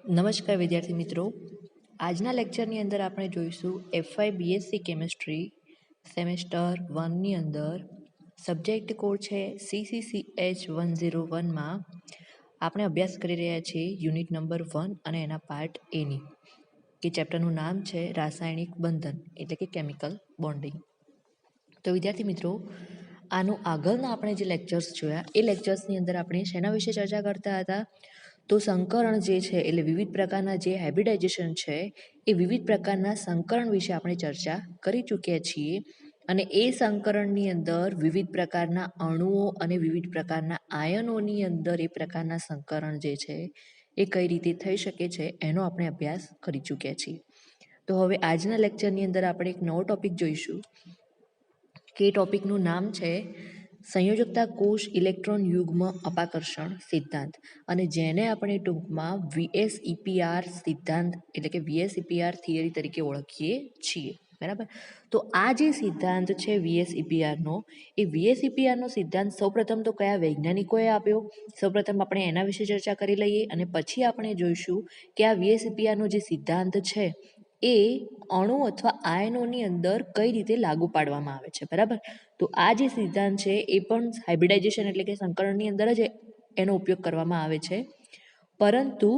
નમસ્કાર વિદ્યાર્થી મિત્રો, આજના લેક્ચરની અંદર આપણે જોઈશું FY BSc કેમેસ્ટ્રી સેમેસ્ટર 1ની અંદર સબ્જેક્ટ કોડ છે CCCH 101માં આપણે અભ્યાસ કરી રહ્યા છીએ યુનિટ નંબર 1 અને એના પાર્ટ એની કે ચેપ્ટરનું નામ છે રાસાયણિક બંધન એટલે કે કેમિકલ બોન્ડિંગ. તો વિદ્યાર્થી મિત્રો, આનું આગળના આપણે જે લેક્ચર્સ જોયા એ લેક્ચર્સની અંદર આપણે શેના વિશે ચર્ચા કરતા હતા? તો સંકરણ જે છે એટલે વિવિધ પ્રકારના જે હાઇબ્રિડાઇઝેશન છે એ વિવિધ પ્રકારના સંકરણ વિશે આપણે ચર્ચા કરી ચૂક્યા છીએ અને એ સંકરણની અંદર વિવિધ પ્રકારના અણુઓ અને વિવિધ પ્રકારના આયનોની અંદર એ પ્રકારના સંકરણ જે છે એ કઈ રીતે થઈ શકે છે એનો આપણે અભ્યાસ કરી ચૂક્યા છીએ. તો હવે આજના લેક્ચરની અંદર આપણે એક નવો ટોપિક જોઈશું કે ટોપિકનું નામ છે સંયોજકતા કોષ ઇલેક્ટ્રોન યુગ્મ અપાકર્ષણ સિદ્ધાંત, અને જેને આપણે ટૂંકમાં VSEPR સિદ્ધાંત એટલે કે VSEPR થિયરી તરીકે ઓળખીએ છીએ. બરાબર. તો આ જે સિદ્ધાંત છે VSEPRનો, એ VSEPRનો સિદ્ધાંત સૌપ્રથમ તો કયા વૈજ્ઞાનિકોએ આપ્યો, સૌપ્રથમ આપણે એના વિશે ચર્ચા કરી લઈએ અને પછી આપણે જોઈશું કે આ VSEPRનો જે સિદ્ધાંત છે એ અણુ અથવા આયનોની અંદર કઈ રીતે લાગુ પાડવામાં આવે છે. બરાબર. તો આ જે સિદ્ધાંત છે એ પણ હાઇબ્રિડાઇઝેશન એટલે કે સંકરણની અંદર જ એનો ઉપયોગ કરવામાં આવે છે, પરંતુ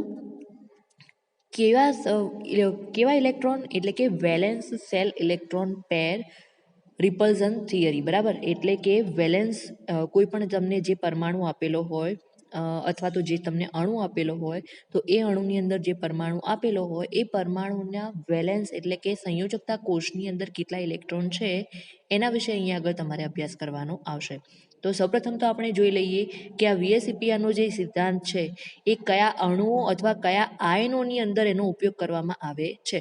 કેવા ઇલેક્ટ્રોન એટલે કે valence cell electron pair repulsion theory. બરાબર. એટલે કે વેલેન્સ કોઈ પણ તમને જે પરમાણુ આપેલો હોય અથવા તો જે તમને અણુ આપેલો હોય તો એ અણુની અંદર જે પરમાણુ આપેલો હોય એ પરમાણુના વેલેન્સ એટલે કે સંયોજકતા કોષની અંદર કેટલા ઇલેક્ટ્રોન છે એના વિશે અહીંયા આગળ તમારે અભ્યાસ કરવાનો આવશે. તો સૌપ્રથમ તો આપણે જોઈ લઈએ કે આ VSEPRનો જે સિદ્ધાંત છે એ કયા અણુઓ અથવા કયા આયનોની અંદર એનો ઉપયોગ કરવામાં આવે છે.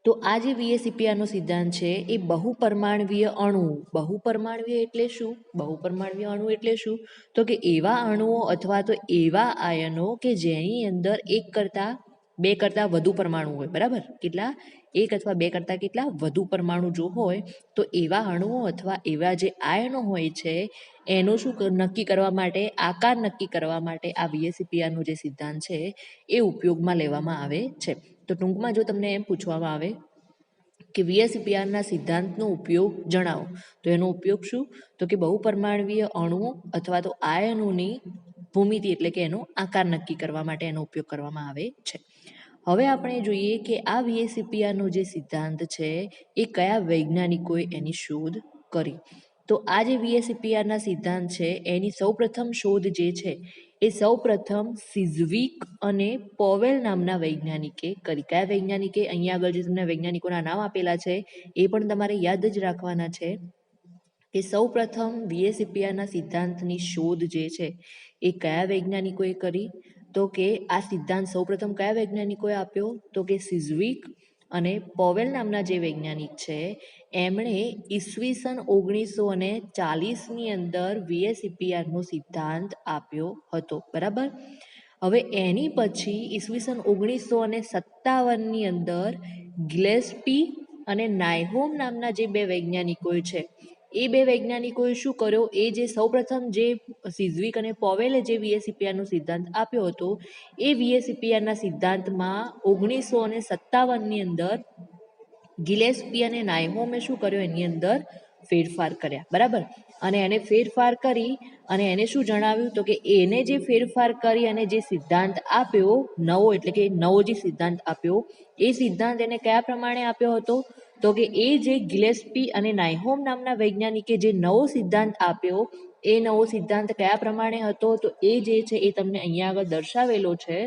તો આ જે VSEPRનો સિદ્ધાંત છે એ બહુપરમાણવીય અણુ, બહુપરમાણવીય એટલે શું? બહુપરમાણવીય અણુ એટલે શું? તો કે એવા અણુઓ અથવા તો એવા આયનો કે જેની અંદર એક કરતાં બે કરતાં વધુ પરમાણુ હોય. બરાબર. કેટલા? એક અથવા બે કરતાં કેટલા વધુ પરમાણુ જો હોય તો એવા અણુઓ અથવા એવા જે આયનો હોય છે એનો શું નક્કી કરવા માટે, આકાર નક્કી કરવા માટે આ VSEPRનો જે સિદ્ધાંત છે એ ઉપયોગમાં લેવામાં આવે છે. તો ટૂંકમાં જો તમને એમ પૂછવામાં આવે કે VSEPRના સિદ્ધાંતનો ઉપયોગ જણાવો, તો એનો ઉપયોગ શું? તો કે બહુપરમાણવીય અણુઓ અથવા તો આયનોની ભૂમિતિ એટલે કે એનો આકાર નક્કી કરવા માટે એનો ઉપયોગ કરવામાં આવે છે. હવે આપણે જોઈએ કે આ VSEPRનો જે સિદ્ધાંત છે એ કયા વૈજ્ઞાનિકોએ એની શોધ કરી. તો આ જે VSEPRના સિદ્ધાંત છે એની સૌપ્રથમ શોધ જે છે એ સૌપ્રથમ સિઝવિક અને પોવેલ નામના વૈજ્ઞાનિકે કરી. કયા વૈજ્ઞાનિકે? અહીંયા આગળ જે તમને વૈજ્ઞાનિકોના નામ આપેલા છે એ પણ તમારે યાદ જ રાખવાના છે કે સૌપ્રથમ VSEPRના સિદ્ધાંતની શોધ જે છે એ કયા વૈજ્ઞાનિકોએ કરી? તો કે આ સિદ્ધાંત સૌપ્રથમ કયા વૈજ્ઞાનિકોએ આપ્યો? તો કે સિઝવિક અને પોવેલ નામના જે વૈજ્ઞાનિક છે એમણે ઈસવીસન 1940ની અંદર VSEPRનો સિદ્ધાંત આપ્યો હતો. બરાબર. હવે એની પછી ઈસવીસન 1957ની અંદર ગિલેસ્પી અને નાયહોમ નામના જે બે વૈજ્ઞાનિકો છે એ બે વૈજ્ઞાનિકોએ શું કર્યો? એ જે સૌપ્રથમ જે સિઝવિક અને પોવેલે જે VSEPRનો સિદ્ધાંત આપ્યો હતો એ VSEPRના સિદ્ધાંતમાં 1957ની અંદર ગિલેસ્પી અને નાયહોમે શું કર્યો? એની અંદર ફેરફાર કર્યા. બરાબર. અને એને ફેરફાર કરી અને એને શું જણાવ્યું? તો કે એને જે ફેરફાર કરી અને જે સિદ્ધાંત આપ્યો નવો, એટલે કે નવો જે સિદ્ધાંત આપ્યો એ સિદ્ધાંત એને કયા પ્રમાણે આપ્યો હતો? તો કે એ જે ગિલેસ્પી અને નાયહોમ નામના વૈજ્ઞાનિકે જે નવો સિદ્ધાંત આપ્યો એ નવો સિદ્ધાંત કયા પ્રમાણે હતો? તો એ જે છે એ તમને અહીંયા આગળ દર્શાવેલો છે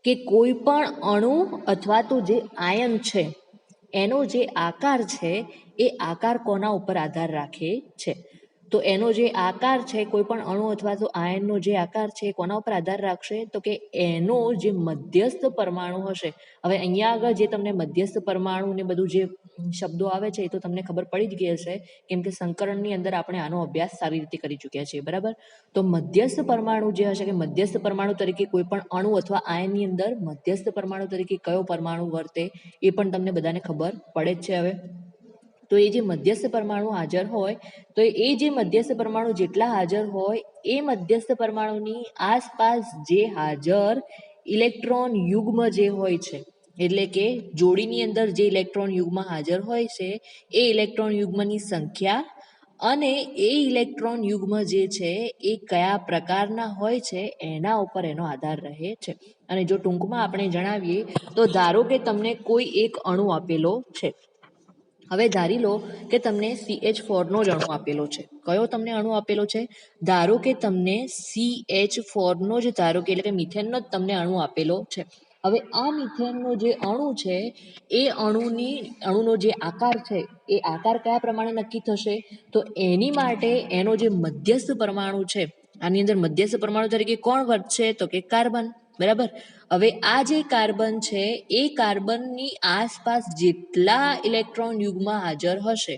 કે કોઈ પણ અણુ અથવા તો જે આયન છે એનો જે આકાર છે એ આકાર કોના ઉપર આધાર રાખે છે? તો એનો જે આકાર છે, કોઈ પણ અણુ અથવા તો આયનનો જે આકાર છે કોના ઉપર આધાર રાખશે? તો કે એનો જે મધ્યસ્થ પરમાણુ હશે. હવે અહીંયા આગળ જે તમને મધ્યસ્થ પરમાણુ ને બધું જે શબ્દો આવે છે એ તો તમને ખબર પડી જ ગઈ હશે, કેમ કે સંકરણની અંદર આપણે આનો અભ્યાસ સારી રીતે કરી ચૂક્યા છીએ. બરાબર. તો મધ્યસ્થ પરમાણુ જે હશે કે મધ્યસ્થ પરમાણુ તરીકે કોઈ પણ અણુ અથવા આયનની અંદર મધ્યસ્થ પરમાણુ તરીકે કયો પરમાણુ વર્તે એ પણ તમને બધાને ખબર પડે જ છે. હવે તો એ જે મધ્યસ્થ પરમાણુ હાજર હોય તો એ જે મધ્યસ્થ પરમાણુ જેટલા હાજર હોય એ મધ્યસ્થ પરમાણુની આસપાસ જે હાજર ઇલેક્ટ્રોન યુગ્મ જે હોય છે એટલે કે જોડીની અંદર જે ઇલેક્ટ્રોન યુગ્મ હાજર હોય છે એ ઇલેક્ટ્રોન યુગ્મની સંખ્યા અને એ ઇલેક્ટ્રોન યુગ્મ જે છે એ કયા પ્રકારના હોય છે એના ઉપર એનો આધાર રહે છે. અને જો ટૂંકમાં આપણે જણાવીએ તો ધારો કે તમને કોઈ એક અણુ આપેલો છે. હવે ધારી લો કે તમને CH4નો જ અણુ આપેલો છે. કયો તમને અણુ આપેલો છે? ધારો કે તમને CH4નો જ ધારો કે એટલે કે મિથેનનો જ તમને અણુ આપેલો છે. હવે આ મિથેનનો જે અણુ છે એ અણુનો જે આકાર છે એ આકાર કયા પ્રમાણે નક્કી થશે? તો એની માટે એનો જે મધ્યસ્થ પરમાણુ છે, આની અંદર મધ્યસ્થ પરમાણુ તરીકે કોણ વધશે? તો કે કાર્બન. બરાબર. હવે આ જે કાર્બન છે એ કાર્બનની આસપાસ જેટલા ઇલેક્ટ્રોન યુગ્મ હાજર હશે,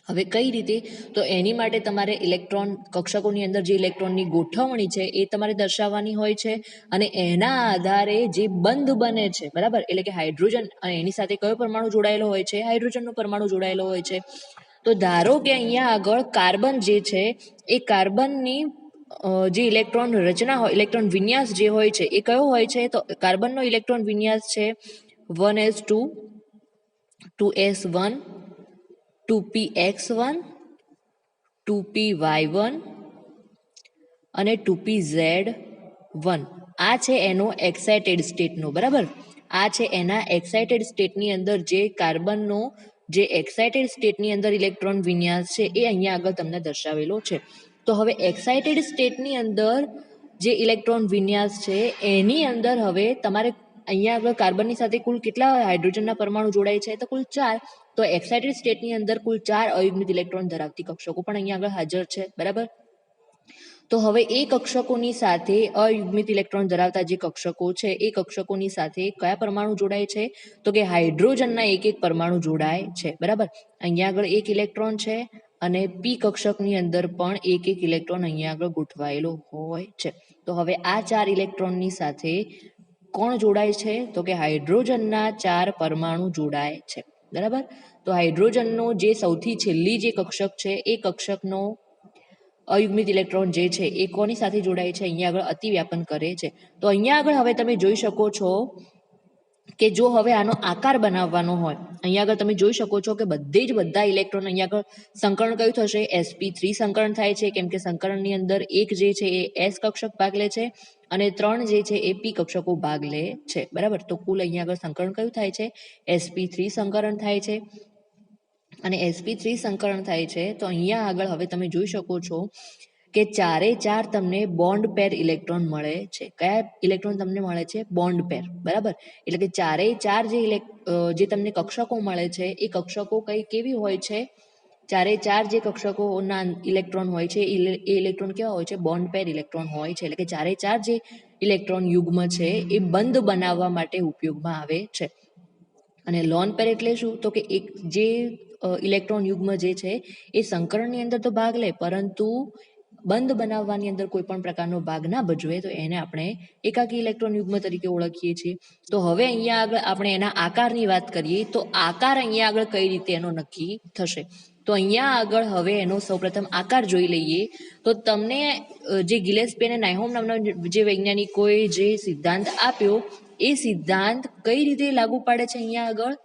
હવે કઈ રીતે? તો એની માટે તમારે ઇલેક્ટ્રોન કક્ષકોની અંદર જે ઇલેક્ટ્રોનની ગોઠવણી છે એ તમારે દર્શાવવાની હોય છે અને એના આધારે જે બંધ બને છે, બરાબર, એટલે કે હાઇડ્રોજન અને એની સાથે કયો પરમાણુ જોડાયેલો હોય છે? હાઇડ્રોજનનો પરમાણુ જોડાયેલો હોય છે. તો ધારો કે અહીંયા આગળ કાર્બન જે છે એ કાર્બનની જે ઇલેક્ટ્રોન રચના હોય, ઇલેક્ટ્રોન વિન્યાસ જે હોય છે એ કયો હોય છે? તો કાર્બનનો ઇલેક્ટ્રોન વિન્યાસ છે 1s2, 2s1, 2px1, 2py1 અને 2pz1. આ છે એનો એક્સાઇટેડ સ્ટેટનો, બરાબર. આ છે એના એક્સાઇટેડ સ્ટેટની અંદર જે કાર્બનનો જે એક્સાઇટેડ સ્ટેટની અંદર ઇલેક્ટ્રોન વિન્યાસ છે એ અહીંયા આગળ તમને દર્શાવેલો છે. તો હવે એક્સાઇટેડ સ્ટેટની અંદર જે ઇલેક્ટ્રોન વિન્યાસ છે એની અંદર હવે તમારે અહીંયા આગળ કાર્બનની સાથે કુલ કેટલા હાઇડ્રોજનના પરમાણુ જોડાય છે? તો કુલ 4. તો એક્સાઇટેડ સ્ટેટની અંદર કુલ 4 અયુગ્મિત ઇલેક્ટ્રોન ધરાવતી કક્ષકો પણ અહીંયા આગળ હાજર છે, બરાબર. તો હવે એ કક્ષકોની સાથે અયુગ્મિત ઇલેક્ટ્રોન ધરાવતા જે કક્ષકો છે એ કક્ષકોની સાથે કયા પરમાણુ જોડાય છે? તો કે હાઇડ્રોજનના એક પરમાણુ જોડાય છે, બરાબર. અહીંયા આગળ એક ઇલેક્ટ્રોન છે અને પી કક્ષકની અંદર પણ એક ઇલેક્ટ્રોન અહીંયા આગળ ગોઠવાયેલો હોય છે. તો હવે આ 4 ઇલેક્ટ્રોનની સાથે કોણ જોડાય છે? તો કે હાઇડ્રોજનના 4 પરમાણુ જોડાય છે, બરાબર. તો હાઇડ્રોજનનો જે સૌથી છેલ્લી જે કક્ષક છે એ કક્ષકનો અયુગ્મિત ઇલેક્ટ્રોન જે છે એ કોની સાથે જોડાય છે? અહીંયા આગળ અતિવ્યાપન કરે છે. તો અહીંયા આગળ હવે તમે જોઈ શકો છો કે જો હવે આનો આકાર બનાવવાનો હોય, અહીંયા આગળ તમે જોઈ શકો છો કે બધા ઇલેક્ટ્રોન અહીંયા આગળ સંકરણ કયું થશે? sp3 સંકરણ થાય છે, કેમ કે સંકરણની અંદર એક જે છે એ s કક્ષક ભાગ લે છે અને 3 જે છે એ p કક્ષકો ભાગ લે છે, બરાબર. તો કુલ અહીંયા આગળ સંકરણ કયું થાય છે? sp3 સંકરણ થાય છે. અને sp3 સંકરણ થાય છે તો અહીંયા આગળ હવે તમે જોઈ શકો છો કે 4 તમને બોન્ડ પેર ઇલેક્ટ્રોન મળે છે. કયા ઇલેક્ટ્રોન તમને મળે છે? બોન્ડ પેર, બરાબર. એટલે કે 4 જે તમને કક્ષકો મળે છે એ કક્ષકો કેવી હોય છે? 4 જે કક્ષકોના ઇલેક્ટ્રોન હોય છે એ ઇલેક્ટ્રોન કેવા હોય છે? બોન્ડ પેર ઇલેક્ટ્રોન હોય છે. એટલે કે 4 જે ઇલેક્ટ્રોન યુગ્મ છે એ બંધ બનાવવા માટે ઉપયોગમાં આવે છે. અને લોન પેર એટલે શું? તો કે એક જે ઇલેક્ટ્રોન યુગ્મ જે છે એ સંકરણની અંદર તો ભાગ લે પરંતુ બંધ બનાવવાની અંદર કોઈ પણ પ્રકારનો ભાગ ના ભજવે તો એને આપણે એકાકી ઇલેક્ટ્રોન યુગ્મ તરીકે ઓળખીએ છીએ. તો હવે અહીંયા આગળ આપણે એના આકારની વાત કરીએ તો આકાર અહીંયા આગળ કઈ રીતે એનો નક્કી થશે? તો અહીંયા આગળ હવે એનો સૌપ્રથમ આકાર જોઈ લઈએ. તો તમને જે ગિલેસ્પી અને નાયહોમ નામના જે વૈજ્ઞાનિકોએ જે સિદ્ધાંત આપ્યો એ સિદ્ધાંત કઈ રીતે લાગુ પાડે છે અહીંયા આગળ?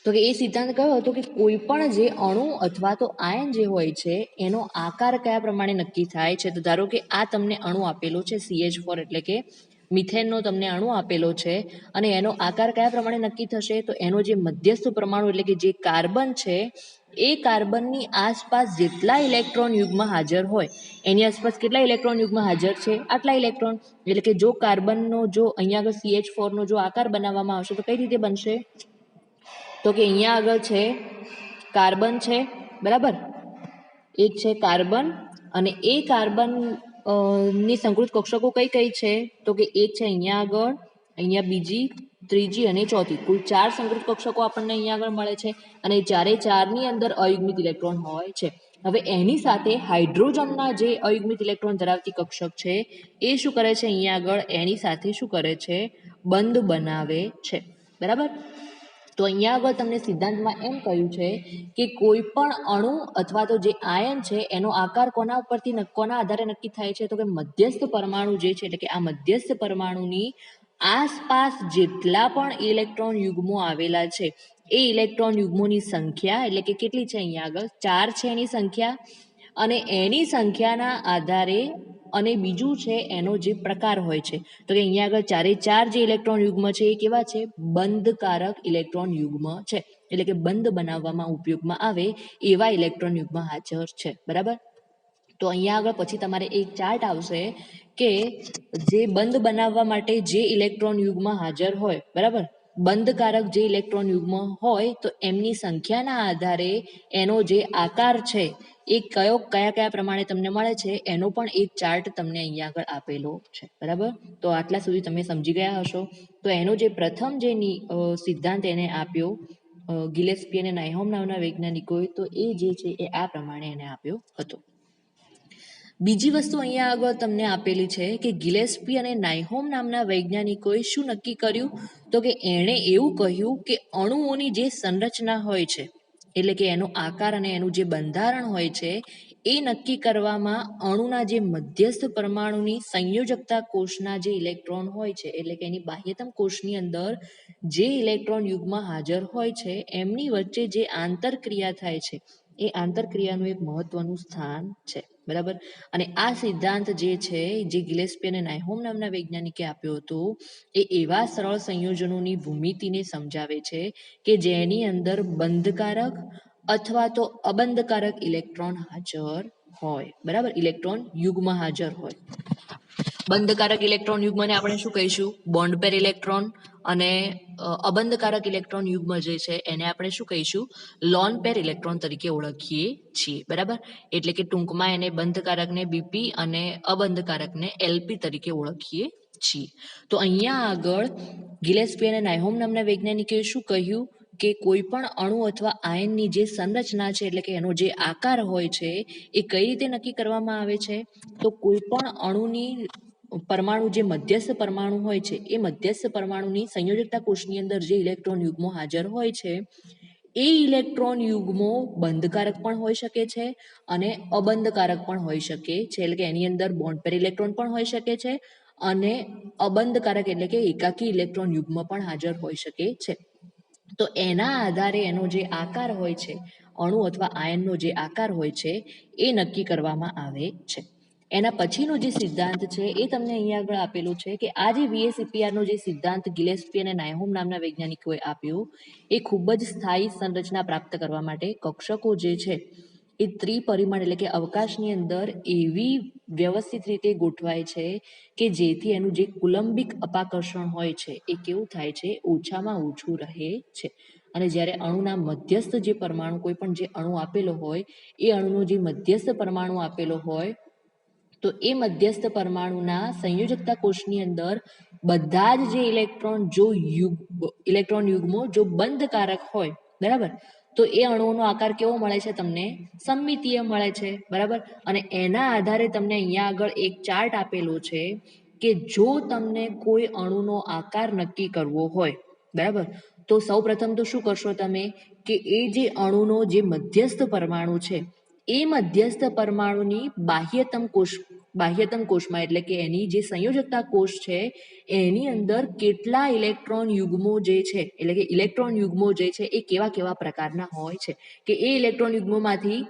તો કે એ સિદ્ધાંત કયો હતો કે કોઈ પણ જે અણુ અથવા તો આયન જે હોય છે એનો આકાર કયા પ્રમાણે નક્કી થાય છે? તો ધારો કે આ તમને અણુ આપેલો છે CH4 એટલે કે મિથેનનો તમને અણુ આપેલો છે અને એનો આકાર કયા પ્રમાણે નક્કી થશે? તો એનો જે મધ્યસ્થ પરમાણુ એટલે કે જે કાર્બન છે એ કાર્બનની આસપાસ જેટલા ઇલેક્ટ્રોન યુગ્મ હાજર હોય એની આસપાસ કેટલા ઇલેક્ટ્રોન યુગ્મ હાજર છે? આટલા ઇલેક્ટ્રોન. એટલે કે જો કાર્બનનો જો અહીંયા આગળ CH4 નો જો આકાર બનાવવામાં આવશે તો કઈ રીતે બનશે? તો કે અહીંયા આગળ છે કાર્બન છે, બરાબર. એક છે કાર્બન અને એ કાર્બન ની સંકૃત કક્ષકો કઈ છે? તો કે એક છે અહીંયા આગળ, અહીંયા બીજી, ત્રીજી અને ચોથી. કુલ 4 સંકૃત કક્ષકો આપણને અહીંયા આગળ મળે છે અને 4 ની અંદર અયુગ્મિત ઇલેક્ટ્રોન હોય છે. હવે એની સાથે હાઇડ્રોજનના જે અયુગ્મિત ઇલેક્ટ્રોન ધરાવતી કક્ષક છે એ શું કરે છે? અહીંયા આગળ એની સાથે શું કરે છે? બંધ બનાવે છે, બરાબર. તો અહીંયા આગળ તમને સિદ્ધાંતમાં એમ કહ્યું છે કે કોઈ પણ અણુ અથવા તો જે આયન છે એનો આકાર કોના ઉપરથી કોના આધારે નક્કી થાય છે તો કે મધ્યસ્થ પરમાણુ જે છે એટલે કે આ મધ્યસ્થ પરમાણુની આસપાસ જેટલા પણ ઇલેક્ટ્રોન યુગ્મો આવેલા છે એ ઇલેક્ટ્રોન યુગ્મોની સંખ્યા એટલે કે કેટલી છે અહીંયા આગળ 4 છે એની સંખ્યા અને એની સંખ્યાના આધારે અને બીજું છે એનો જે પ્રકાર હોય છે તો કે અહીંયા આગળ 4 જે ઇલેક્ટ્રોન યુગ્મ છે એ કેવા છે બંધકારક ઇલેક્ટ્રોન યુગ્મ છે એટલે કે બંધ બનાવવામાં ઉપયોગમાં આવે એવા ઇલેક્ટ્રોન યુગ્મ હાજર છે બરાબર તો અહીંયા આગળ પછી તમારે એક ચાર્ટ આવશે કે જે બંધ બનાવવા માટે જે ઇલેક્ટ્રોન યુગ્મ હાજર હોય બરાબર બંધકારક જે ઇલેક્ટ્રોન યુગ્મ હોય તો એમની સંખ્યાના આધારે એનો જે આકાર છે એ કયા પ્રમાણે તમને મળે છે એનો પણ એક ચાર્ટ તમને અહીંયા આગળ આપેલો છે બરાબર તો આટલા સુધી તમે સમજી ગયા હશો તો એનો જે પ્રથમ જે સિદ્ધાંત એને આપ્યો ગિલેસ્પી અને નાયહોમ નામના વૈજ્ઞાનિકોએ તો એ જે છે એ આ પ્રમાણે એને આપ્યો હતો બીજી વસ્તુ અહીંયા આગળ તમને આપેલી છે કે ગિલેસ્પી અને નાયહોમ નામના વૈજ્ઞાનિકોએ શું નક્કી કર્યું તો કે એણે એવું કહ્યું કે અણુઓની જે સંરચના હોય છે એટલે કે એનો આકાર અને એનું જે બંધારણ હોય છે એ નક્કી કરવામાં અણુના જે મધ્યસ્થ પરમાણુની સંયોજકતા કોષના જે ઇલેક્ટ્રોન હોય છે એટલે કે એની બાહ્યતમ કોષની અંદર જે ઇલેક્ટ્રોન યુગ્મ હાજર હોય છે એમની વચ્ચે જે આંતરક્રિયા થાય છે એ આંતરક્રિયાનું એક મહત્વનું સ્થાન છે બરાબર અને આ સિદ્ધાંત જે છે જે ગિલેસ્પી અને નાયહોમ નામના વૈજ્ઞાનિકે આપ્યો હતો એ એવા સરળ સંયોજનોની ભૂમિતિને સમજાવે છે કે જેની અંદર બંધકારક અથવા તો અબંધકારક ઇલેક્ટ્રોન હાજર હોય બરાબર ઇલેક્ટ્રોન યુગ્મ હાજર હોય બંધકારક ઇલેક્ટ્રોન યુગ્મને આપણે શું કહીશું બોન્ડ પેર ઇલેક્ટ્રોન અને અબંધકારક ઇલેક્ટ્રોન યુગ્મ જે છે એને આપણે શું કહીશું લોન પેર ઇલેક્ટ્રોન તરીકે ઓળખીએ છીએ બરાબર એટલે કે ટૂંકમાં એને બંધકારકને બીપી અને અબંધકારકને એલપી તરીકે ઓળખીએ છીએ તો અહીંયા આગળ ગિલેસ્પી અને નાયહોમ નામના વૈજ્ઞાનિકે શું કહ્યું કે કોઈ પણ અણુ અથવા આયનની જે સંરચના છે એટલે કે એનો જે આકાર હોય છે એ કઈ રીતે નક્કી કરવામાં આવે છે તો કોઈ પણ અણુની પરમાણુ જે મધ્યસ્થ પરમાણુ હોય છે એ મધ્યસ્થ પરમાણુની સંયોજકતા કોષની અંદર જે ઇલેક્ટ્રોન યુગ્મો હાજર હોય છે એ ઇલેક્ટ્રોન યુગ્મો બંધકારક પણ હોઈ શકે છે અને અબંધકારક પણ હોઈ શકે છે એટલે કે એની અંદર બોન્ડ પેર ઇલેક્ટ્રોન પણ હોઈ શકે છે અને અબંધકારક એટલે કે એકાકી ઇલેક્ટ્રોન યુગ્મ પણ હાજર હોઈ શકે છે તો એના આધારે એનો જે આકાર હોય છે અણુ અથવા આયનનો જે આકાર હોય છે એ નક્કી કરવામાં આવે છે એના પછીનો જે સિદ્ધાંત છે એ તમને અહીંયા આગળ આપેલું છે કે આ જે VSEPRનો જે સિદ્ધાંત ગિલેસ્પી અને નાયહોમ નામના વૈજ્ઞાનિકોએ આપ્યો એ ખૂબ જ સ્થાયી સંરચના પ્રાપ્ત કરવા માટે કક્ષકો જે છે એ ત્રિપરિમાણ એટલે કે અવકાશની અંદર એવી વ્યવસ્થિત રીતે ગોઠવાય છે કે જેથી એનું જે કુલંબિક અપાકર્ષણ હોય છે એ કેવું થાય છે ઓછામાં ઓછું રહે છે અને જ્યારે અણુના મધ્યસ્થ જે પરમાણુ કોઈ પણ જે અણુ આપેલો હોય એ અણુનો જે મધ્યસ્થ પરમાણુ આપેલો હોય તો એ મધ્યસ્થ પરમાણુના સંયોજકતા કોષની અંદર બધા જ જે ઇલેક્ટ્રોન યુગ્મો જો બંધકારક હોય બરાબર તો એ અણુઓનો આકાર કેવો મળે છે તમને સમમિતીય મળે છે બરાબર અને એના આધારે તમને અહીંયા આગળ એક ચાર્ટ આપેલો છે કે જો તમને કોઈ અણુનો આકાર નક્કી કરવો હોય બરાબર તો સૌપ્રથમ તો શું કરશો તમે કે એ જે અણુનો જે મધ્યસ્થ પરમાણુ છે એ મધ્યસ્થ પરમાણુની બાહ્યતમ કોષમાં એટલે કે એની જે સંયોજકતા કોષ છે એની અંદર કેટલા ઇલેક્ટ્રોન યુગ્મો જે છે એટલે કે ઇલેક્ટ્રોન યુગ્મો જે છે એ કેવા પ્રકારના હોય છે કે એ ઇલેક્ટ્રોન યુગ્મોમાંથી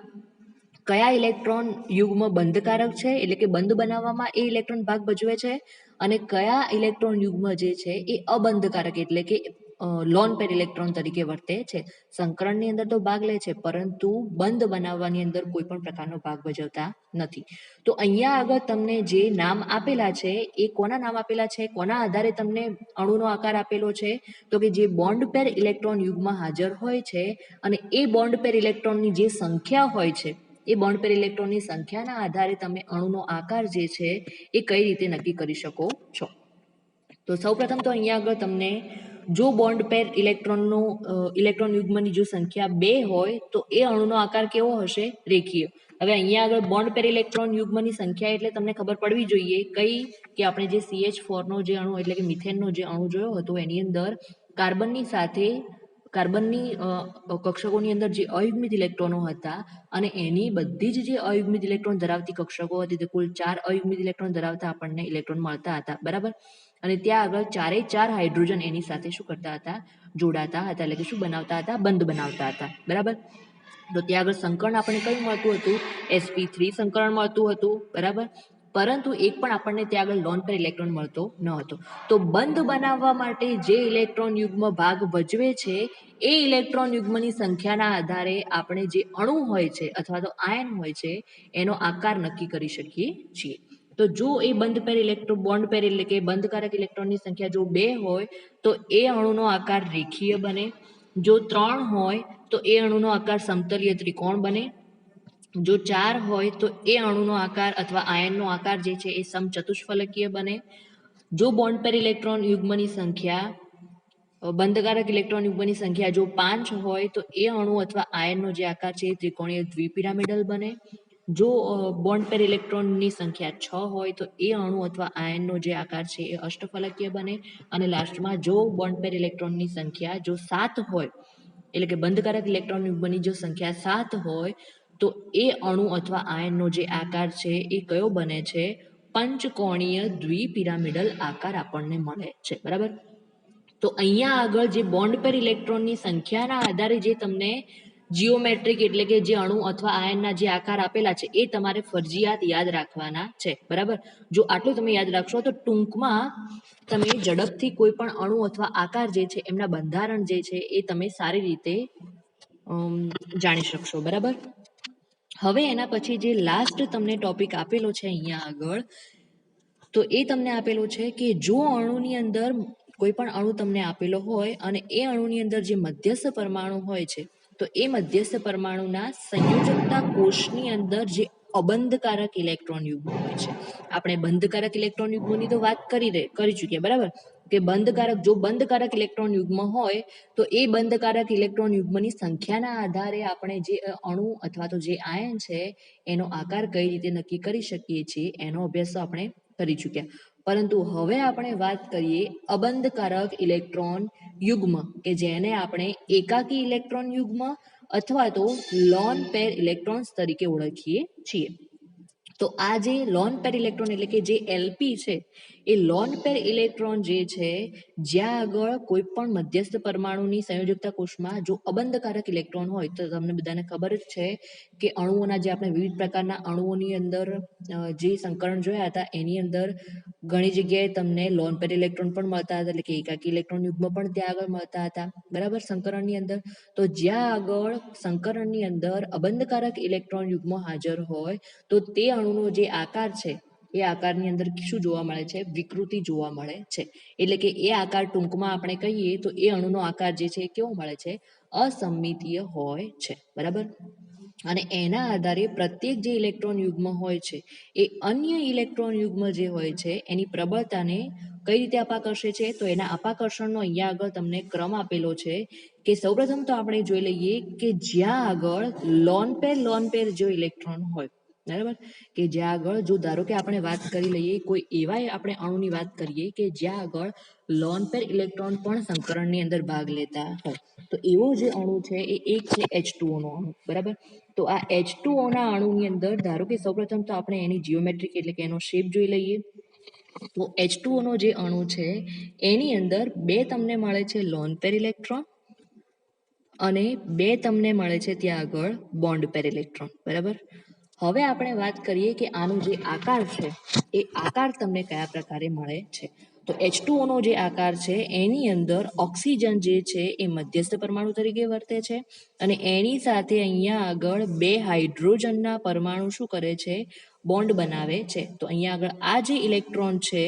કયા ઇલેક્ટ્રોન યુગ્મ બંધકારક છે એટલે કે બંધ બનાવવામાં એ ઇલેક્ટ્રોન ભાગ ભજવે છે અને કયા ઇલેક્ટ્રોન યુગ્મ જે છે એ અબંધકારક એટલે કે લોન પેર ઇલેક્ટ્રોન તરીકે વર્તે છે સંકરણની અંદર તો ભાગ લે છે પરંતુ બંધ બનાવવાની અંદર કોઈ પણ પ્રકારનો ભાગ ભજવતા નથી તો અહીંયા આગળ તમને જે નામ આપેલા છે એ કોના નામ આપેલા છે કોના આધારે તમને અણુનો આકાર આપેલો છે તો કે જે બોન્ડ પેર ઇલેક્ટ્રોન યુગમાં હાજર હોય છે અને એ બોન્ડ પેર ઇલેક્ટ્રોનની જે સંખ્યા હોય છે એ બોન્ડ પેર ઇલેક્ટ્રોનની સંખ્યાના આધારે તમે અણુનો આકાર જે છે એ કઈ રીતે નક્કી કરી શકો છો તો સૌપ્રથમ તો અહીંયા આગળ તમને જો બોન્ડ પેર ઇલેક્ટ્રોન યુગ્મની જો સંખ્યા 2 હોય તો એ અણુનો આકાર કેવો હશે રેખીય હવે અહીંયા આગળ બોન્ડ પેર ઇલેક્ટ્રોન યુગ્મની સંખ્યા એટલે તમને ખબર પડવી જોઈએ કઈ કે આપણે જે CH4 નો જે અણુ એટલે કે મિથેનનો જે અણુ જોયો હતો એની અંદર કાર્બનની સાથે કાર્બનની કક્ષકોની અંદર જે અયુગ્મિત ઇલેક્ટ્રોનો હતા અને એની બધી જ જે અયુગ્મિત ઇલેક્ટ્રોન ધરાવતી કક્ષકો હતી તે કુલ 4 અયુગ્મિત ઇલેક્ટ્રોન ધરાવતા આપણને ઇલેક્ટ્રોન મળતા હતા, બરાબર. અને ત્યાં આગળ 4 હાઇડ્રોજન એની સાથે શું કરતા હતા, જોડાતા હતા, એટલે કે શું બનાવતા હતા, બંધ બનાવતા હતા, બરાબર. તો ત્યાં આગળ સંકરણ આપણને કયું મળતું હતું, sp3 સંકરણ મળતું હતું, બરાબર. પરંતુ એક પણ આપણને ત્યાં આગળ લોન પેર ઇલેક્ટ્રોન મળતો ન હતો. તો બંધ બનાવવા માટે જે ઇલેક્ટ્રોન યુગ્મ ભાગ ભજવે છે એ ઇલેક્ટ્રોન યુગ્મની સંખ્યાના આધારે આપણે જે અણુ હોય છે અથવા તો આયન હોય છે એનો આકાર નક્કી કરી શકીએ છીએ. તો જો એ બંધ પેર ઇલેક્ટ્રોન બોન્ડ પેર એટલે કે બંધકારક ઇલેક્ટ્રોનની સંખ્યા જો 2 હોય તો એ અણુનો આકાર રેખીય બને. જો 3 હોય તો એ અણુનો આકાર સમતલીય ત્રિકોણ બને. જો 4 હોય તો એ અણુનો આકાર અથવા આયનનો આકાર જે છે એ સમચતુષ્ફલકીય બને. જો બોન્ડ પેર ઇલેક્ટ્રોન યુગ્મની સંખ્યા બંધકારક ઇલેક્ટ્રોન યુગ્મની સંખ્યા જો 5 હોય તો એ અણુ અથવા આયનનો જે આકાર છે એ ત્રિકોણીય દ્વિપિરામિડલ બને. જો બોન્ડ પેર ઇલેક્ટ્રોનની સંખ્યા 6 હોય તો એ અણુ અથવા આયનનો જે આકાર છે એ અષ્ટફલકીય બને. અને લાસ્ટમાં જો બોન્ડ પેર ઇલેક્ટ્રોનની સંખ્યા જો 7 હોય એટલે કે બંધકારક ઇલેક્ટ્રોન યુગ્મની જો સંખ્યા 7 હોય તો એ અણુ અથવા આયનનો જે આકાર છે એ કયો બને છે, પંચકોણીય દ્વિપિરામિડલ આકાર આપણને મળે છે, બરાબર. તો અહીંયા આગળ જે બોન્ડ પેર ઇલેક્ટ્રોનની સંખ્યાના આધારે જે તમને જીઓમેટ્રિક એટલે કે જે અણુ અથવા આયનના જે આકાર આપેલા છે એ તમારે ફરજિયાત યાદ રાખવાના છે, બરાબર. જો આટલું તમે યાદ રાખશો તો ટૂંકમાં તમે ઝડપથી કોઈ પણ અણુ અથવા આકાર જે છે એમના બંધારણ જે છે એ તમે સારી રીતે જાણી શકશો, બરાબર. હવે એના પછી જે લાસ્ટ તમને ટોપિક આપેલો છે અહીંયા આગળ, તો એ તમને આપેલો છે કે જો અણુની અંદર કોઈ પણ અણુ તમને આપેલો હોય અને એ અણુની અંદર જે મધ્યસ્થ પરમાણુ હોય છે તો એ મધ્યસ્થ પરમાણુના સંયોજકતા કોષની અંદર જે અબંધકારક ઇલેક્ટ્રોન યુગ્મ હોય છે. આપણે બંધકારક ઇલેક્ટ્રોન યુગ્મની તો વાત કરી ચૂક્યા, બરાબર, કે જો બંધકારક ઇલેક્ટ્રોન યુગ્મ હોય તો એ બંધકારક ઇલેક્ટ્રોન યુગ્મની સંખ્યાના આધારે આપણે જે અણુ અથવા તો જે આયન છે એનો આકાર કઈ રીતે નક્કી કરી શકીએ છીએ એનો અભ્યાસ આપણે કરી ચૂક્યા. પરંતુ હવે આપણે વાત કરીએ અબંધકારક ઇલેક્ટ્રોન યુગ્મ કે જેને આપણે એકાકી ઇલેક્ટ્રોન યુગ્મ અથવા તો લોન પેર ઇલેક્ટ્રોન્સ તરીકે ઓળખીએ છીએ. તો આ જે લોન પેર ઇલેક્ટ્રોન એટલે કે જે એલપી છે એ લોન પેર ઇલેક્ટ્રોન જે છે જ્યાં આગળ કોઈ પણ મધ્યસ્થ પરમાણુની સંયોજકતા કોષમાં જો અબંધકારક ઇલેક્ટ્રોન હોય તો તમને બધાને ખબર જ છે કે અણુઓના જે આપણે વિવિધ પ્રકારના અણુઓની અંદર જે સંકરણ જોયા હતા એની અંદર ઘણી જગ્યાએ તમને લોન પેર ઇલેક્ટ્રોન પણ મળતા હતા, એટલે કે એકાકી ઇલેક્ટ્રોન યુગ્મ પણ ત્યાં આગળ મળતા હતા, બરાબર, સંકરણની અંદર. તો જ્યાં આગળ સંકરણની અંદર અબંધકારક ઇલેક્ટ્રોન યુગ્મ હાજર હોય તો તે અણુનો જે આકાર છે એ આકારની અંદર શું જોવા મળે છે, વિકૃતિ જોવા મળે છે. એટલે કે એ આકાર ટૂંકમાં આપણે કહીએ તો એ અણુનો આકાર જે છે એ કેવો મળે છે, અસમમિતીય હોય છે, બરાબર. અને એના આધારે પ્રત્યેક જે ઇલેક્ટ્રોન યુગ્મ હોય છે એ અન્ય ઇલેક્ટ્રોન યુગ્મ જે હોય છે એની પ્રબળતાને કઈ રીતે અપાકર્ષે છે, તો એના અપાકર્ષણનો અહીંયા આગળ તમને ક્રમ આપેલો છે કે સૌપ્રથમ તો આપણે જોઈ લઈએ કે જ્યાં આગળ લોન પેર જો ઇલેક્ટ્રોન હોય, બરાબર, કે જ્યાં આગળ જો ધારો કે આપણે વાત કરી લઈએ કોઈ એવા આપણે અણુની વાત કરીએ કે જ્યાં આગળ લોન પેર ઇલેક્ટ્રોન પણ સંકરણની અંદર ભાગ લેતા હોય, તો એવો જે અણુ છે એ એક છે H2O નો અણુ, બરાબર. તો આ H2O ના અણુની અંદર ધારો કે સૌપ્રથમ તો આપણે એની જીઓમેટ્રિક એટલે કે એનો શેપ જોઈ લઈએ. તો H2O નો જે અણુ છે એની અંદર 2 તમને મળે છે લોન પેર ઇલેક્ટ્રોન અને 2 તમને મળે છે ત્યાં આગળ બોન્ડ પેર ઇલેક્ટ્રોન, બરાબર. હવે આપણે વાત કરીએ કે આનો જે આકાર છે એ આકાર તમને કયા પ્રકારે મળે છે. તો H2O નો જે આકાર છે એની અંદર ઓક્સિજન જે છે એ મધ્યસ્થ પરમાણુ તરીકે વર્તે છે અને એની સાથે અહીંયા આગળ 2 હાઇડ્રોજનના પરમાણુ શું કરે છે, બોન્ડ બનાવે છે. તો અહીંયા આગળ આ જે ઇલેક્ટ્રોન છે,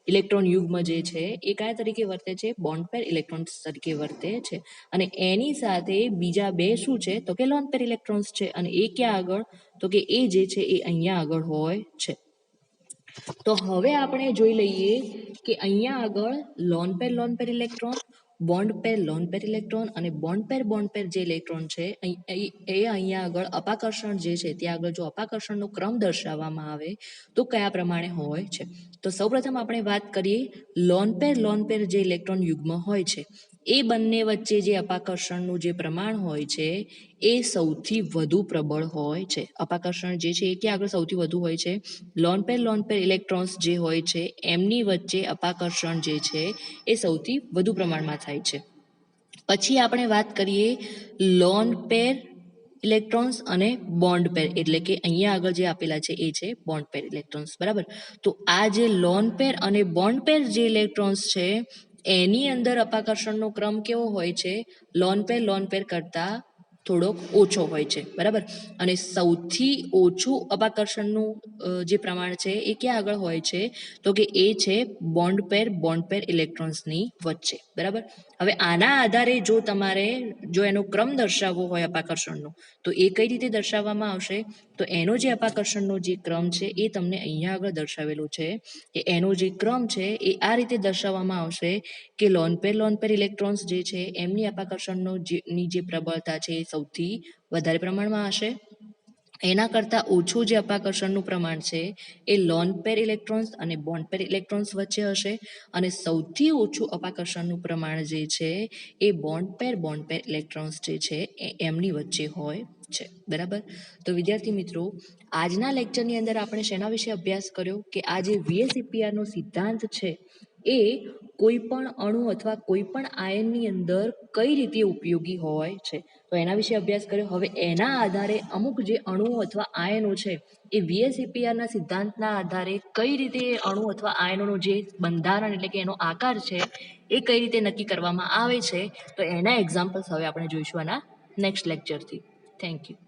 ઇલેક્ટ્રોન યુગ્મ જે છે એ કયા તરીકે વર્તે છે, બોન્ડ પેર ઇલેક્ટ્રોન્સ તરીકે વર્તે છે. અને એની સાથે બીજા 2 શું છે, તો કે લોન પેર ઇલેક્ટ્રોન્સ છે. અને એ ક્યાં આગળ, તો કે એ જે છે એ અહીંયા આગળ હોય છે. તો હવે આપણે જોઈ લઈએ કે અહીંયા આગળ lone pair electron, lone pair electron અને બોન્ડ પેર જે ઇલેક્ટ્રોન છે એ અહીંયા આગળ અપાકર્ષણ જે છે ત્યાં આગળ જો અપાકર્ષણનો ક્રમ દર્શાવવામાં આવે તો કયા પ્રમાણે હોય છે. તો સૌપ્રથમ આપણે વાત કરીએ લોન પેર જે ઇલેક્ટ્રોન યુગ્મ હોય છે એ બંને વચ્ચે જે અપાકર્ષણનું જે પ્રમાણ હોય છે એ સૌથી વધુ પ્રબળ હોય છે. અપાકર્ષણ જે છે એ ક્યાં આગળ સૌથી વધુ હોય છે? લોન પેર ઇલેક્ટ્રોન્સ જે હોય છે એમની વચ્ચે અપાકર્ષણ જે છે એ સૌથી વધુ પ્રમાણમાં થાય છે. પછી આપણે વાત કરીએ લોન પેર ઇલેક્ટ્રોન્સ અને બોન્ડ પેર, એટલે કે અહીંયા આગળ જે આપેલા છે એ છે બોન્ડ પેર ઇલેક્ટ્રોન્સ, બરાબર. તો આ જે લોન પેર અને બોન્ડ પેર જે ઇલેક્ટ્રોન્સ છે એની અંદર અપાકર્ષણનો ક્રમ કેવો હોય છે? લોન પેર કરતા થોડોક ઓછો હોય છે, બરાબર. અને સૌથી ઓછું અપાકર્ષણનું જે પ્રમાણ છે એ ક્યાં આગળ હોય છે? તો કે એ છે બોન્ડ પેર ઇલેક્ટ્રોન્સની વચ્ચે, બરાબર. હવે આના આધારે જો તમારે જો એનો ક્રમ દર્શાવવો હોય અપાકર્ષણનો, તો એ કઈ રીતે દર્શાવવામાં આવશે? તો એનો જે અપાકર્ષણનો જે ક્રમ છે એ તમને અહીંયા આગળ દર્શાવેલો છે કે એનો જે ક્રમ છે એ આ રીતે દર્શાવવામાં આવશે કે લોન પેર ઇલેક્ટ્રોન્સ જે છે એમની અપાકર્ષણનો ની જે પ્રબળતા છે એ સૌથી વધારે પ્રમાણમાં હશે. એના કરતાં ઓછું જે અપાકર્ષણનું પ્રમાણ છે એ લોન પેર ઇલેક્ટ્રોન્સ અને બોન્ડ પેર ઇલેક્ટ્રોન્સ વચ્ચે હશે. અને સૌથી ઓછું અપાકર્ષણનું પ્રમાણ જે છે એ બોન્ડ પેર ઇલેક્ટ્રોન્સ જે છે એ એમની વચ્ચે હોય છે, બરાબર. તો વિદ્યાર્થી મિત્રો, આજના લેક્ચરની અંદર આપણે શેના વિશે અભ્યાસ કર્યો કે આ જે VSEPR નો સિદ્ધાંત છે એ કોઈ પણ અણુ અથવા કોઈ પણ આયનની અંદર કઈ રીતે ઉપયોગી હોય છે, તો એના વિશે અભ્યાસ કર્યો. હવે એના આધારે અમુક જે અણુઓ અથવા આયનો છે એ VSEPR ના સિદ્ધાંતના આધારે કઈ રીતે અણુ અથવા આયનોનું જે બંધારણ એટલે કે એનો આકાર છે એ કઈ રીતે નક્કી કરવામાં આવે છે, તો એના એક્ઝામ્પલ્સ હવે આપણે જોઈશું આના નેક્સ્ટ લેક્ચરથી. Thank you.